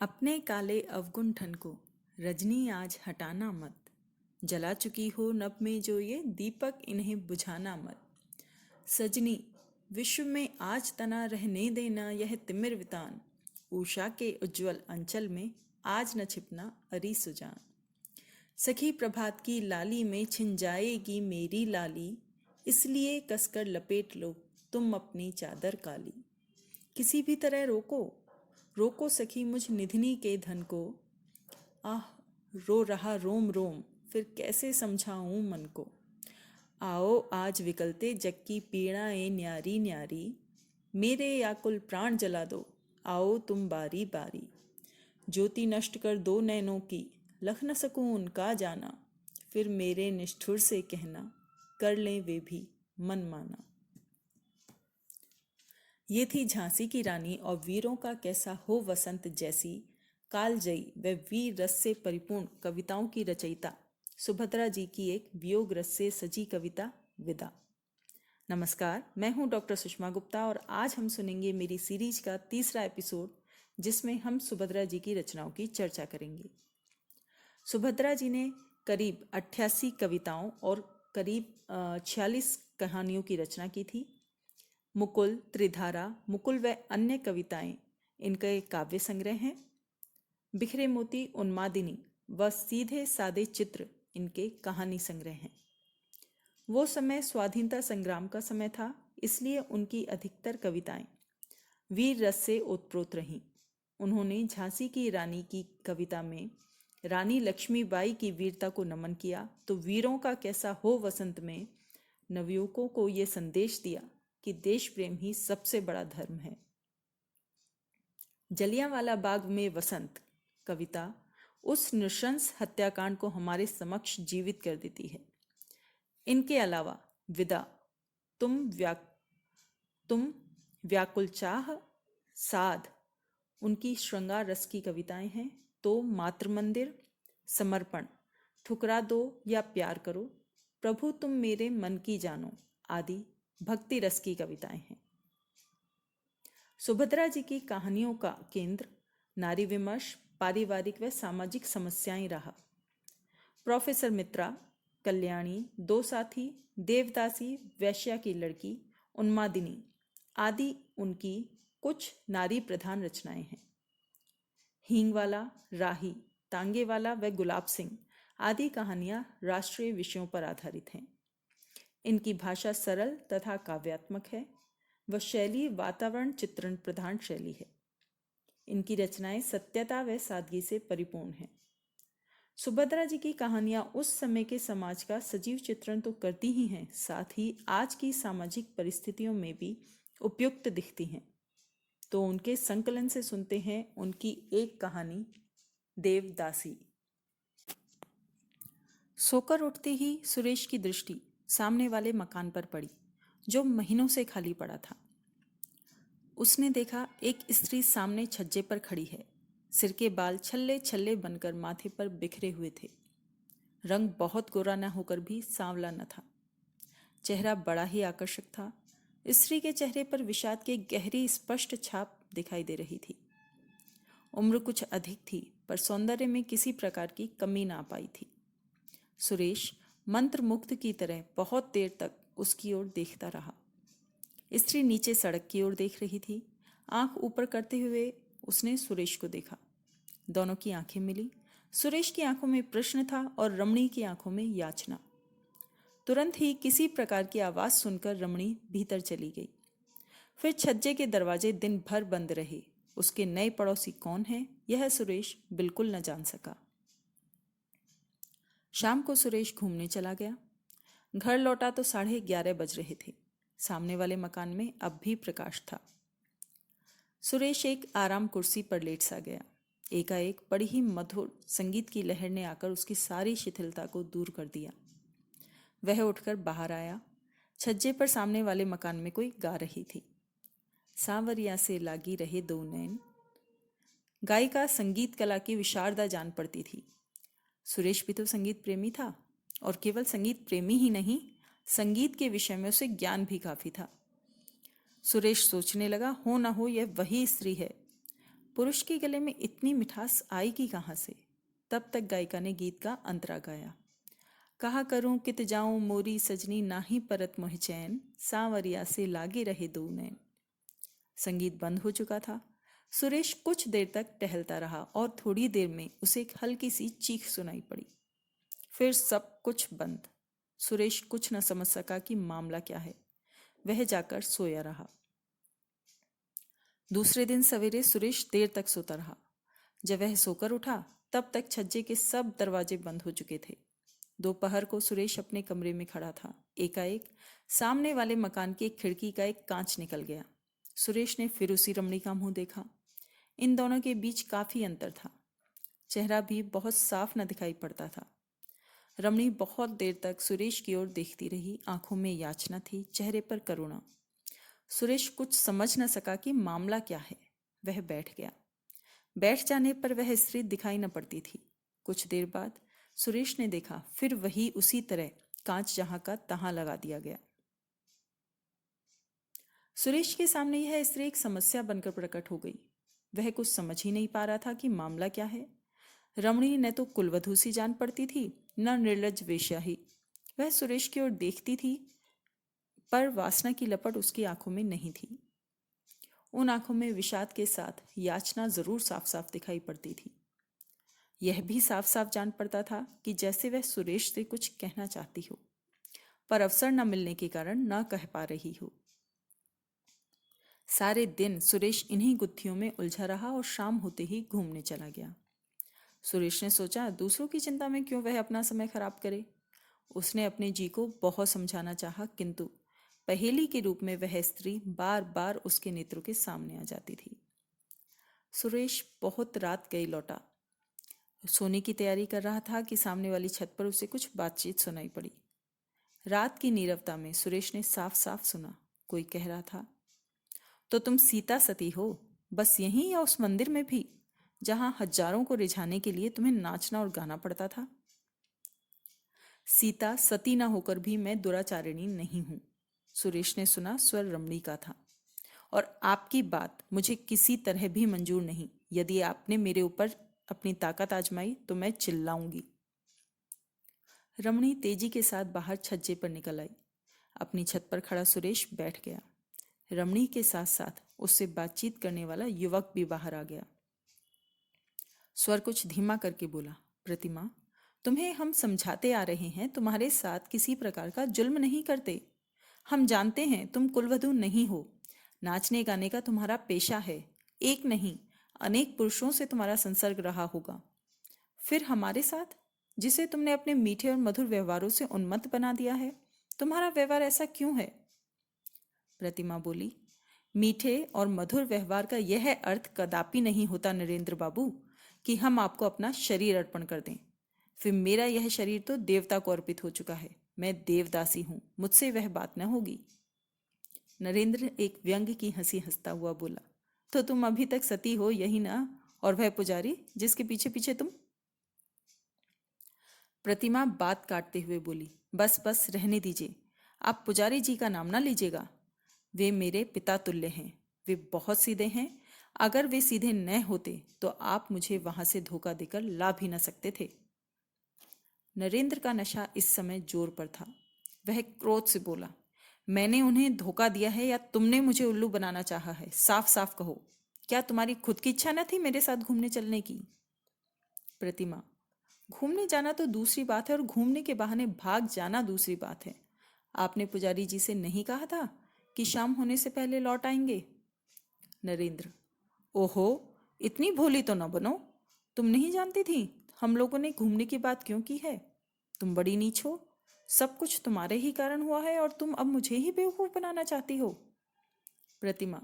अपने काले अवगुंठन को रजनी आज हटाना मत। जला चुकी हो नभ में जो ये दीपक, इन्हें बुझाना मत। सजनी विश्व में आज तना रहने देना यह तिमिर वितान। उषा के उज्ज्वल अंचल में आज न छिपना अरी सुजान। सखी प्रभात की लाली में छिन जाएगी मेरी लाली, इसलिए कसकर लपेट लो तुम अपनी चादर काली। किसी भी तरह रोको रोको सखी मुझ निधनी के धन को। आह रो रहा रोम रोम, फिर कैसे समझाऊं मन को। आओ आज विकलते जग की पीड़ाएं न्यारी न्यारी, मेरे याकुल प्राण जला दो आओ तुम बारी बारी। ज्योति नष्ट कर दो नैनों की, लख न सकूं उनका जाना, फिर मेरे निष्ठुर से कहना कर लें वे भी मन माना। ये थी झांसी की रानी और वीरों का कैसा हो वसंत जैसी कालजयी व वीर रस से परिपूर्ण कविताओं की रचयिता सुभद्रा जी की एक वियोग रस से सजी कविता विदा। नमस्कार, मैं हूं डॉक्टर सुषमा गुप्ता और आज हम सुनेंगे मेरी सीरीज का तीसरा एपिसोड, जिसमें हम सुभद्रा जी की रचनाओं की चर्चा करेंगे। सुभद्रा जी ने करीब 88 कविताओं और करीब 46 कहानियों की रचना की थी। मुकुल, त्रिधारा, मुकुल व अन्य कविताएं इनका एक काव्य संग्रह हैं। बिखरे मोती, उन्मादिनी व सीधे सादे चित्र इनके कहानी संग्रह हैं। वो समय स्वाधीनता संग्राम का समय था, इसलिए उनकी अधिकतर कविताएं वीर रस से ओतप्रोत रहीं। उन्होंने झांसी की रानी की कविता में रानी लक्ष्मीबाई की वीरता को नमन किया, तो वीरों का कैसा हो वसंत में नवयुवकों को ये संदेश दिया कि देश प्रेम ही सबसे बड़ा धर्म है। जलियांवाला बाग में वसंत कविता उस नृशंस हत्याकांड को हमारे समक्ष जीवित कर देती है। इनके अलावा विदा, तुम व्याकुल चाह, साध उनकी श्रृंगार रस की कविताएं हैं। तो मातृमंदिर, समर्पण, ठुकरा दो या प्यार करो, प्रभु तुम मेरे मन की जानो आदि भक्ति रस की कविताएं हैं। सुभद्रा जी की कहानियों का केंद्र नारी विमर्श, पारिवारिक व सामाजिक समस्याएं रहा। प्रोफेसर मित्रा, कल्याणी, दो साथी, देवदासी, वैश्या की लड़की, उन्मादिनी आदि उनकी कुछ नारी प्रधान रचनाएं हैं। हींगवाला, राही, तांगेवाला व गुलाब सिंह आदि कहानियां राष्ट्रीय विषयों पर आधारित हैं। इनकी भाषा सरल तथा काव्यात्मक है व शैली वातावरण चित्रण प्रधान शैली है। इनकी रचनाएं सत्यता व सादगी से परिपूर्ण हैं। सुभद्रा जी की कहानियां उस समय के समाज का सजीव चित्रण तो करती ही हैं, साथ ही आज की सामाजिक परिस्थितियों में भी उपयुक्त दिखती हैं। तो उनके संकलन से सुनते हैं उनकी एक कहानी, देवदासी। सोकर उठते ही सुरेश की दृष्टि सामने वाले मकान पर पड़ी, जो महीनों से खाली पड़ा था। उसने देखा एक स्त्री सामने छज्जे पर खड़ी है। सिर के बाल छल्ले छल्ले बनकर माथे पर बिखरे हुए थे। रंग बहुत गोरा न होकर भी सांवला न था। चेहरा बड़ा ही आकर्षक था। स्त्री के चेहरे पर विषाद की गहरी स्पष्ट छाप दिखाई दे रही थी। उम्र कुछ अधिक थी, पर सौंदर्य में किसी प्रकार की कमी ना पाई थी। सुरेश मंत्रमुग्ध की तरह बहुत देर तक उसकी ओर देखता रहा। स्त्री नीचे सड़क की ओर देख रही थी। आंख ऊपर करते हुए उसने सुरेश को देखा। दोनों की आंखें मिली। सुरेश की आंखों में प्रश्न था और रमणी की आंखों में याचना। तुरंत ही किसी प्रकार की आवाज सुनकर रमणी भीतर चली गई। फिर छज्जे के दरवाजे दिन भर बंद रहे। उसके नए पड़ोसी कौन है, यह सुरेश बिल्कुल न जान सका। शाम को सुरेश घूमने चला गया। घर लौटा तो 11:30 बज रहे थे। सामने वाले मकान में अब भी प्रकाश था। सुरेश एक आराम कुर्सी पर लेट सा गया। एकाएक बड़ी ही मधुर संगीत की लहर ने आकर उसकी सारी शिथिलता को दूर कर दिया। वह उठकर बाहर आया। छज्जे पर सामने वाले मकान में कोई गा रही थी। सांवरिया से लागी रहे दो नैन। गायिका संगीत कला की विशारदा जान पड़ती थी। सुरेश भी तो संगीत प्रेमी था, और केवल संगीत प्रेमी ही नहीं, संगीत के विषय में उसे ज्ञान भी काफी था। सुरेश सोचने लगा, हो ना हो यह वही स्त्री है। पुरुष के गले में इतनी मिठास आएगी कहाँ से? तब तक गायिका ने गीत का अंतरा गाया। कहा करूं कित जाऊं मोरी सजनी नाही परत मोह चैन, सांवरिया से लागे रहे दो नैन। संगीत बंद हो चुका था। सुरेश कुछ देर तक टहलता रहा और थोड़ी देर में उसे एक हल्की सी चीख सुनाई पड़ी। फिर सब कुछ बंद। सुरेश कुछ न समझ सका कि मामला क्या है। वह जाकर सोया रहा। दूसरे दिन सवेरे सुरेश देर तक सोता रहा। जब वह सोकर उठा तब तक छज्जे के सब दरवाजे बंद हो चुके थे। दोपहर को सुरेश अपने कमरे में खड़ा था। एकाएक सामने वाले मकान की एक खिड़की का एक कांच निकल गया। सुरेश ने फिर उसी रमणी का मुंह देखा। इन दोनों के बीच काफी अंतर था। चेहरा भी बहुत साफ न दिखाई पड़ता था। रमणी बहुत देर तक सुरेश की ओर देखती रही। आंखों में याचना थी, चेहरे पर करुणा। सुरेश कुछ समझ न सका कि मामला क्या है। वह बैठ गया। बैठ जाने पर वह स्त्री दिखाई न पड़ती थी। कुछ देर बाद सुरेश ने देखा, फिर वही उसी तरह कांच जहां का तहां लगा दिया गया। सुरेश के सामने यह स्त्री एक समस्या बनकर प्रकट हो गई। वह कुछ समझ ही नहीं पा रहा था कि मामला क्या है। रमणी न तो कुलवधू सी जान पड़ती थी, न निर्लज वेश्या ही। वह सुरेश की ओर देखती थी, पर वासना की लपट उसकी आंखों में नहीं थी। उन आंखों में विषाद के साथ याचना जरूर साफ साफ दिखाई पड़ती थी। यह भी साफ साफ जान पड़ता था कि जैसे वह सुरेश से कुछ कहना चाहती हो, पर अवसर न मिलने के कारण न कह पा रही हो। सारे दिन सुरेश इन्हीं गुत्थियों में उलझा रहा और शाम होते ही घूमने चला गया। सुरेश ने सोचा, दूसरों की चिंता में क्यों वह अपना समय खराब करे। उसने अपने जी को बहुत समझाना चाहा, किंतु पहेली के रूप में वह स्त्री बार बार उसके नेत्रों के सामने आ जाती थी। सुरेश बहुत रात गई लौटा। सोने की तैयारी कर रहा था कि सामने वाली छत पर उसे कुछ बातचीत सुनाई पड़ी। रात की नीरवता में सुरेश ने साफ साफ सुना, कोई कह रहा था, तो तुम सीता सती हो, बस यहीं या उस मंदिर में भी जहां हजारों को रिझाने के लिए तुम्हें नाचना और गाना पड़ता था। सीता सती ना होकर भी मैं दुराचारिणी नहीं हूं। सुरेश ने सुना, स्वर रमणी का था। और आपकी बात मुझे किसी तरह भी मंजूर नहीं। यदि आपने मेरे ऊपर अपनी ताकत आजमाई तो मैं चिल्लाऊंगी। रमणी तेजी के साथ बाहर छज्जे पर निकल आई। अपनी छत पर खड़ा सुरेश बैठ गया। रमणी के साथ साथ उससे बातचीत करने वाला युवक भी बाहर आ गया। स्वर कुछ धीमा करके बोला, प्रतिमा, तुम्हें हम समझाते आ रहे हैं, तुम्हारे साथ किसी प्रकार का जुल्म नहीं करते। हम जानते हैं तुम कुलवधू नहीं हो। नाचने गाने का तुम्हारा पेशा है। एक नहीं, अनेक पुरुषों से तुम्हारा संसर्ग रहा होगा। फिर हमारे साथ, जिसे तुमने अपने मीठे और मधुर व्यवहारों से उन्मत्त बना दिया है, तुम्हारा व्यवहार ऐसा क्यों है? प्रतिमा बोली, मीठे और मधुर व्यवहार का यह अर्थ कदापि नहीं होता नरेंद्र बाबू कि हम आपको अपना शरीर अर्पण कर दें। फिर मेरा यह शरीर तो देवता को अर्पित हो चुका है। मैं देवदासी हूं, मुझसे वह बात न होगी। नरेंद्र एक व्यंग की हंसी हंसता हुआ बोला, तो तुम अभी तक सती हो, यही ना? और वह पुजारी जिसके पीछे पीछे तुम। प्रतिमा बात काटते हुए बोली, बस बस रहने दीजिए। आप पुजारी जी का नाम ना लीजिएगा। वे मेरे पिता तुल्य हैं। वे बहुत सीधे हैं। अगर वे सीधे न होते तो आप मुझे वहां से धोखा देकर ला भी न सकते थे। नरेंद्र का नशा इस समय जोर पर था। वह क्रोध से बोला, मैंने उन्हें धोखा दिया है या तुमने मुझे उल्लू बनाना चाहा है? साफ साफ कहो। क्या तुम्हारी खुद की इच्छा न थी मेरे साथ घूमने चलने की? प्रतिमा, घूमने जाना तो दूसरी बात है और घूमने के बहाने भाग जाना दूसरी बात है। आपने पुजारी जी से नहीं कहा था कि शाम होने से पहले लौट आएंगे? नरेंद्र, ओहो, इतनी भोली तो न बनो। तुम नहीं जानती थी हम लोगों ने घूमने की बात क्यों की है? तुम बड़ी नीच हो। सब कुछ तुम्हारे ही कारण हुआ है और तुम अब मुझे ही बेवकूफ बनाना चाहती हो। प्रतिमा,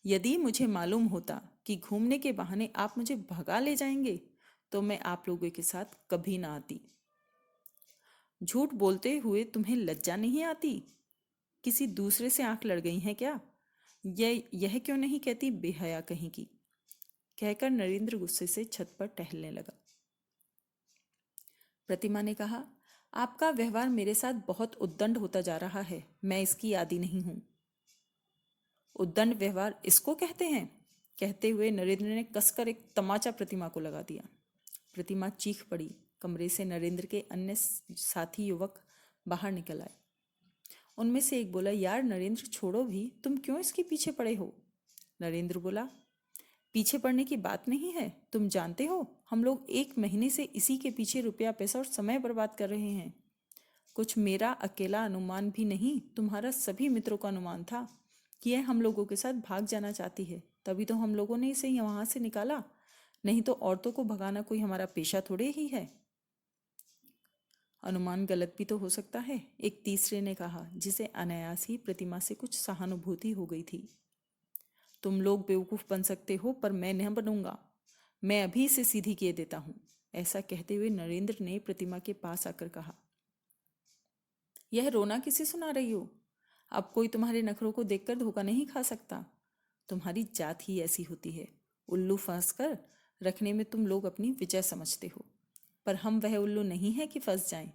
यदि मुझे मालूम होता कि घूमने के बहाने आप मुझे भगा ले जाएंगे तो मैं आप लोगों के साथ कभी ना आती। झूठ बोलते हुए तुम्हें लज्जा नहीं आती? किसी दूसरे से आंख लड़ गई है क्या? यह क्यों नहीं कहती बेहया कहीं की? कहकर नरेंद्र गुस्से से छत पर टहलने लगा। प्रतिमा ने कहा, आपका व्यवहार मेरे साथ बहुत उद्दंड होता जा रहा है। मैं इसकी आदी नहीं हूं। उद्दंड व्यवहार इसको कहते हैं? कहते हुए नरेंद्र ने कसकर एक तमाचा प्रतिमा को लगा दिया। प्रतिमा चीख पड़ी। कमरे से नरेंद्र के अन्य साथी युवक बाहर निकल आए। उनमें से एक बोला, यार नरेंद्र छोड़ो भी, तुम क्यों इसके पीछे पड़े हो? नरेंद्र बोला, पीछे पड़ने की बात नहीं है, तुम जानते हो हम लोग 1 महीने से इसी के पीछे रुपया पैसा और समय बर्बाद कर रहे हैं। कुछ मेरा अकेला अनुमान भी नहीं, तुम्हारा सभी मित्रों का अनुमान था कि यह हम लोगों के साथ भाग जाना चाहती है, तभी तो हम लोगों ने इसे वहां से निकाला, नहीं तो औरतों को भगाना कोई हमारा पेशा थोड़े ही है। अनुमान गलत भी तो हो सकता है, एक तीसरे ने कहा, जिसे अनायास ही प्रतिमा से कुछ सहानुभूति हो गई थी। तुम लोग बेवकूफ बन सकते हो पर मैं नहीं बनूंगा, मैं अभी इसे सीधी किए देता हूं। ऐसा कहते हुए नरेंद्र ने प्रतिमा के पास आकर कहा, यह रोना किसे सुना रही हो? अब कोई तुम्हारे नखरों को देखकर धोखा नहीं खा सकता। तुम्हारी जात ही ऐसी होती है, उल्लू फंस कर रखने में तुम लोग अपनी विजय समझते हो, पर हम वह उल्लू नहीं है कि फंस जाएं।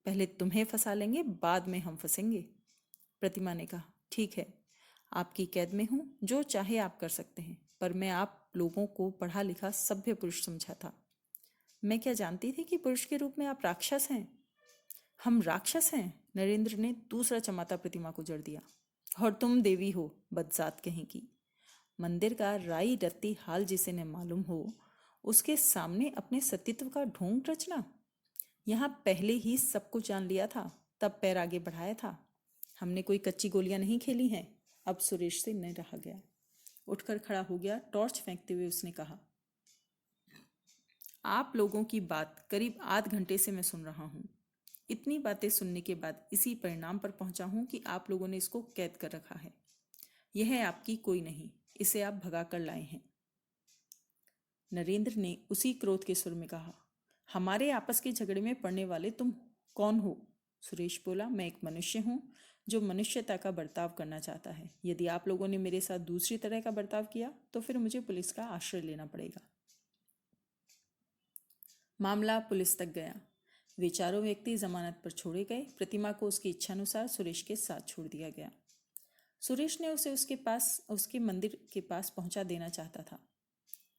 पहले तुम्हें फंसा लेंगे, बाद में हम फंसेंगे। प्रतिमा ने कहा, ठीक है, आपकी कैद में हूं, जो चाहे आप कर सकते हैं, पर मैं आप लोगों को पढ़ा लिखा सभ्य पुरुष समझा था। मैं क्या जानती थी कि पुरुष के रूप में आप राक्षस हैं? हम राक्षस हैं? नरेंद्र ने दूसरा चमाता प्रतिमा को जड़ दिया। और तुम देवी हो, बदजात कहीं की। मंदिर का राई रत्ती हाल जिसे न मालूम हो, उसके सामने अपने सतीत्व का ढोंग रचना। यहाँ पहले ही सब कुछ जान लिया था, तब पैर आगे बढ़ाया था। हमने कोई कच्ची गोलियां नहीं खेली हैं। अब सुरेश से नहीं रहा गया, उठकर खड़ा हो गया। टॉर्च फेंकते हुए उसने कहा, आप लोगों की बात करीब आध घंटे से मैं सुन रहा हूँ। इतनी बातें सुनने के बाद इसी परिणाम पर पहुंचा हूं कि आप लोगों ने इसको कैद कर रखा है। यह है आपकी कोई नहीं, इसे आप भगा कर लाए हैं। नरेंद्र ने उसी क्रोध के सुर में कहा, हमारे आपस के झगड़े में पड़ने वाले तुम कौन हो? सुरेश बोला, मैं एक मनुष्य हूं जो मनुष्यता का बर्ताव करना चाहता है। यदि आप लोगों ने मेरे साथ दूसरी तरह का बर्ताव किया तो फिर मुझे पुलिस का आश्रय लेना पड़ेगा। मामला पुलिस तक गया। वे चारों व्यक्ति जमानत पर छोड़े गए। प्रतिमा को उसकी इच्छानुसार सुरेश के साथ छोड़ दिया गया। सुरेश ने उसे उसके मंदिर के पास पहुंचा देना चाहता था,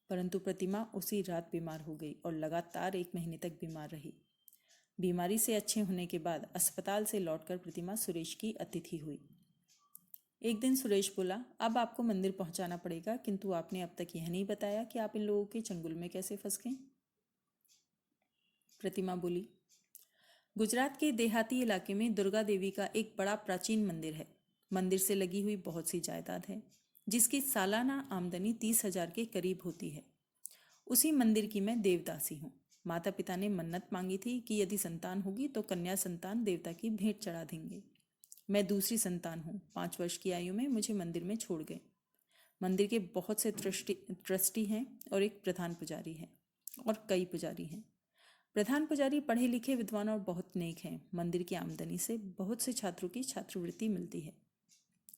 परंतु प्रतिमा उसी रात बीमार हो गई और लगातार 1 महीने तक बीमार रही। बीमारी से अच्छे होने के बाद अस्पताल से लौटकर प्रतिमा सुरेश की अतिथि हुई। एक दिन सुरेश बोला, अब आपको मंदिर पहुंचाना पड़ेगा, किंतु आपने अब तक यह नहीं बताया कि आप इन लोगों के चंगुल में कैसे फंस गए। प्रतिमा बोली, गुजरात के देहाती इलाके में दुर्गा देवी का एक बड़ा प्राचीन मंदिर है। मंदिर से लगी हुई बहुत सी जायदाद है, जिसकी सालाना आमदनी 30,000 के करीब होती है। उसी मंदिर की मैं देवदासी हूँ। माता पिता ने मन्नत मांगी थी कि यदि संतान होगी तो कन्या संतान देवता की भेंट चढ़ा देंगे। मैं दूसरी संतान हूँ। 5 वर्ष की आयु में मुझे मंदिर में छोड़ गए। मंदिर के बहुत से ट्रस्टी हैं और एक प्रधान पुजारी है और कई पुजारी हैं। प्रधान पुजारी पढ़े लिखे विद्वान और बहुत नेक हैं। मंदिर की आमदनी से बहुत से छात्रों की छात्रवृत्ति मिलती है।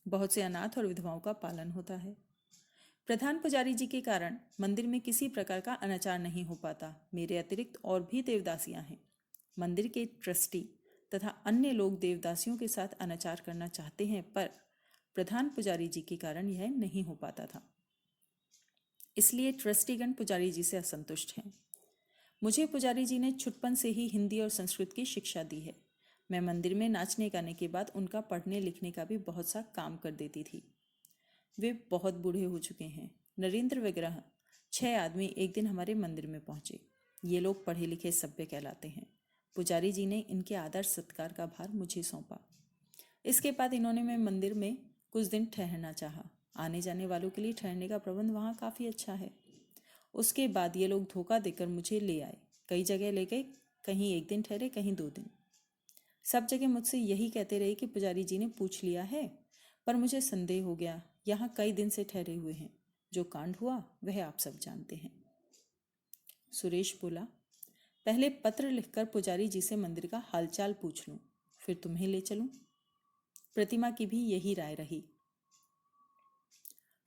बहुत से अनाथ और विधवाओं का पालन होता है। प्रधान पुजारी जी के कारण मंदिर में किसी प्रकार का अनाचार नहीं हो पाता। मेरे अतिरिक्त और भी देवदासियां हैं। मंदिर के ट्रस्टी तथा अन्य लोग देवदासियों के साथ अनाचार करना चाहते हैं, पर प्रधान पुजारी जी के कारण यह नहीं हो पाता था। इसलिए ट्रस्टीगण पुजारी जी से असंतुष्ट हैं। मुझे पुजारी जी ने छुटपन से ही हिंदी और संस्कृत की शिक्षा दी है। मैं मंदिर में नाचने गाने के बाद उनका पढ़ने लिखने का भी बहुत सा काम कर देती थी। वे बहुत बूढ़े हो चुके हैं। नरेंद्र वगैरह 6 आदमी एक दिन हमारे मंदिर में पहुंचे। ये लोग पढ़े लिखे सभ्य कहलाते हैं। पुजारी जी ने इनके आदर सत्कार का भार मुझे सौंपा। इसके बाद इन्होंने मैं मंदिर में कुछ दिन ठहरना चाहा। आने जाने वालों के लिए ठहरने का प्रबंध वहाँ काफ़ी अच्छा है। उसके बाद ये लोग धोखा देकर मुझे ले आए। कई जगह ले गए, कहीं 1 दिन ठहरे, कहीं 2 दिन। सब जगह मुझसे यही कहते रहे कि पुजारी जी ने पूछ लिया है, पर मुझे संदेह हो गया। यहाँ कई दिन से ठहरे हुए हैं। जो कांड हुआ वह आप सब जानते हैं। सुरेश बोला, पहले पत्र लिखकर पुजारी जी से मंदिर का हालचाल पूछ लूं, फिर तुम्हें ले चलूं। प्रतिमा की भी यही राय रही।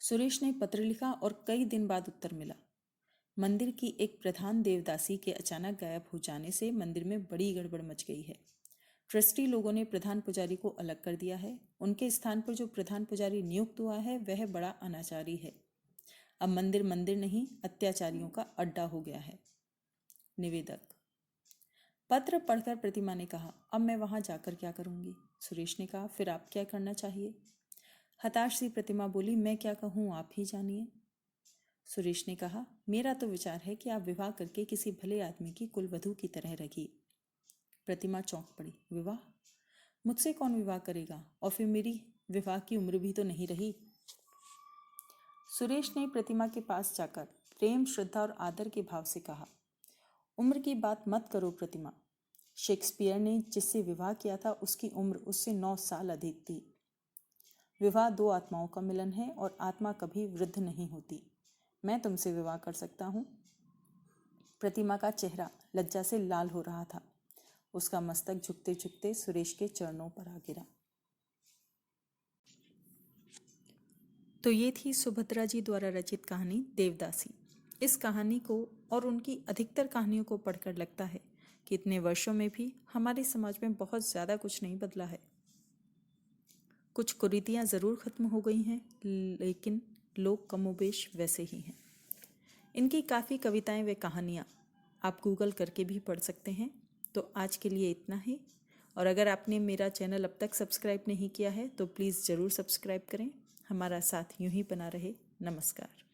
सुरेश ने पत्र लिखा और कई दिन बाद उत्तर मिला। मंदिर की एक प्रधान देवदासी के अचानक गायब हो जाने से मंदिर में बड़ी गड़बड़ मच गई है। ट्रस्टी लोगों ने प्रधान पुजारी को अलग कर दिया है। उनके स्थान पर जो प्रधान पुजारी नियुक्त हुआ है वह बड़ा अनाचारी है। अब मंदिर मंदिर नहीं, अत्याचारियों का अड्डा हो गया है। निवेदक। पत्र पढ़कर प्रतिमा ने कहा, अब मैं वहां जाकर क्या करूंगी? सुरेश ने कहा, फिर आप क्या करना चाहिए? हताश सी प्रतिमा बोली, मैं क्या कहूँ, आप ही जानिए। सुरेश ने कहा, मेरा तो विचार है कि आप विवाह करके किसी भले आदमी की कुलवधू की तरह रखिए। प्रतिमा चौंक पड़ी। विवाह? मुझसे कौन विवाह करेगा? और फिर मेरी विवाह की उम्र भी तो नहीं रही। सुरेश ने प्रतिमा के पास जाकर प्रेम, श्रद्धा और आदर के भाव से कहा, उम्र की बात मत करो प्रतिमा। शेक्सपियर ने जिससे विवाह किया था उसकी उम्र उससे 9 साल अधिक थी। विवाह दो आत्माओं का मिलन है और आत्मा कभी वृद्ध नहीं होती। मैं तुमसे विवाह कर सकता हूँ। प्रतिमा का चेहरा लज्जा से लाल हो रहा था। उसका मस्तक झुकते झुकते सुरेश के चरणों पर आ गिरा। तो ये थी सुभद्रा जी द्वारा रचित कहानी देवदासी। इस कहानी को और उनकी अधिकतर कहानियों को पढ़कर लगता है कि इतने वर्षों में भी हमारे समाज में बहुत ज़्यादा कुछ नहीं बदला है। कुछ कुरीतियाँ ज़रूर खत्म हो गई हैं, लेकिन लोग कमोबेश वैसे ही हैं। इनकी काफ़ी कविताएं व कहानियाँ आप गूगल करके भी पढ़ सकते हैं। तो आज के लिए इतना ही। और अगर आपने मेरा चैनल अब तक सब्सक्राइब नहीं किया है तो प्लीज़ ज़रूर सब्सक्राइब करें। हमारा साथ यूं ही बना रहे। नमस्कार।